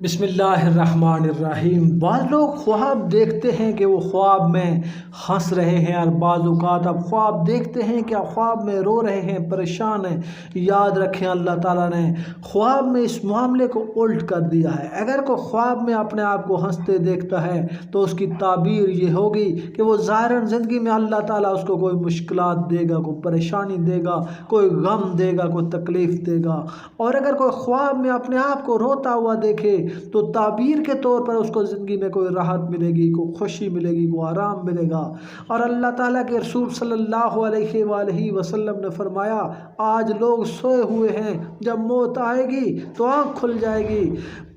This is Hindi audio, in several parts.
बिस्मिल्लाहिर्रहमानिर्रहीम। बाज़ लोग ख्वाब देखते हैं कि वो ख्वाब में हंस रहे हैं और बाज़ औक़ात अब ख्वाब देखते हैं कि ख्वाब में रो रहे हैं, परेशान हैं। याद रखें, अल्लाह ताला ने ख्वाब में इस मामले को उल्ट कर दिया है। अगर कोई ख्वाब में अपने आप को हंसते देखता है तो उसकी ताबीर ये होगी कि वो ज़ाहिरन ज़िंदगी में अल्लाह ताला उसको कोई मुश्किलात देगा, कोई परेशानी देगा, कोई गम देगा, कोई तकलीफ़ देगा। और अगर कोई ख्वाब में अपने आप को रोता हुआ देखे तो ताबीर के तौर पर उसको ज़िंदगी में कोई राहत मिलेगी, कोई खुशी मिलेगी, कोई आराम मिलेगा। और अल्लाह ताला के रसूल सल्लल्लाहु अलैहि वसल्लम ने फरमाया, आज लोग सोए हुए हैं, जब मौत आएगी तो आँख खुल जाएगी।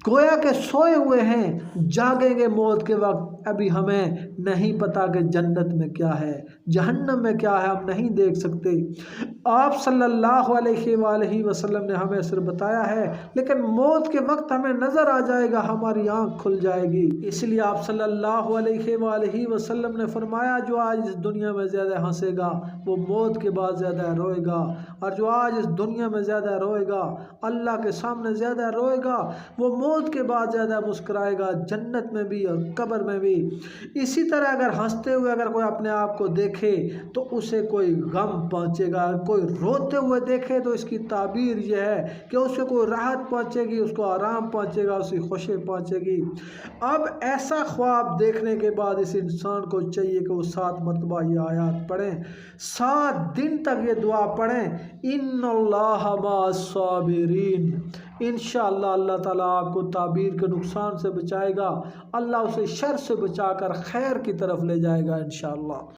गोया के सोए हुए हैं, जागेंगे मौत के वक्त। अभी हमें नहीं पता कि जन्नत में क्या है, जहन्नम में क्या है, हम नहीं देख सकते। आप सल्लल्लाहु अलैहि वसल्लम ने हमें सिर्फ बताया है, लेकिन मौत के वक्त हमें नज़र आ जाएगा, हमारी आँख खुल जाएगी। इसलिए आप सल्लल्लाहु अलैहि वसल्लम ने फरमाया, जो आज इस दुनिया में ज़्यादा हंसेगा वो मौत के बाद ज़्यादा रोएगा, और जो आज इस दुनिया में ज़्यादा रोएगा, अल्लाह के सामने ज़्यादा रोएगा, वो मौत के बाद ज़्यादा मुस्कुराएगा, जन्नत में भी और कब्र में भी। इसी तरह अगर हंसते हुए अगर कोई अपने आप को देखे तो उसे कोई गम पहुँचेगा, कोई रोते हुए देखे तो इसकी ताबीर यह है कि उसे कोई राहत पहुँचेगी, उसको आराम पहुँचेगा, उसे खुशी पहुँचेगी। अब ऐसा ख्वाब देखने के बाद इस इंसान को चाहिए कि वो 7 मरतबा ये आयत पढ़ें, 7 दिन तक ये दुआ पढ़ें, इन्नल्लाह मअस-साबिरीन। इंशाअल्लाह अल्लाह ताला आपको ताबीर के नुकसान से बचाएगा, अल्लाह उसे शर से बचाकर खैर की तरफ ले जाएगा इंशाअल्लाह।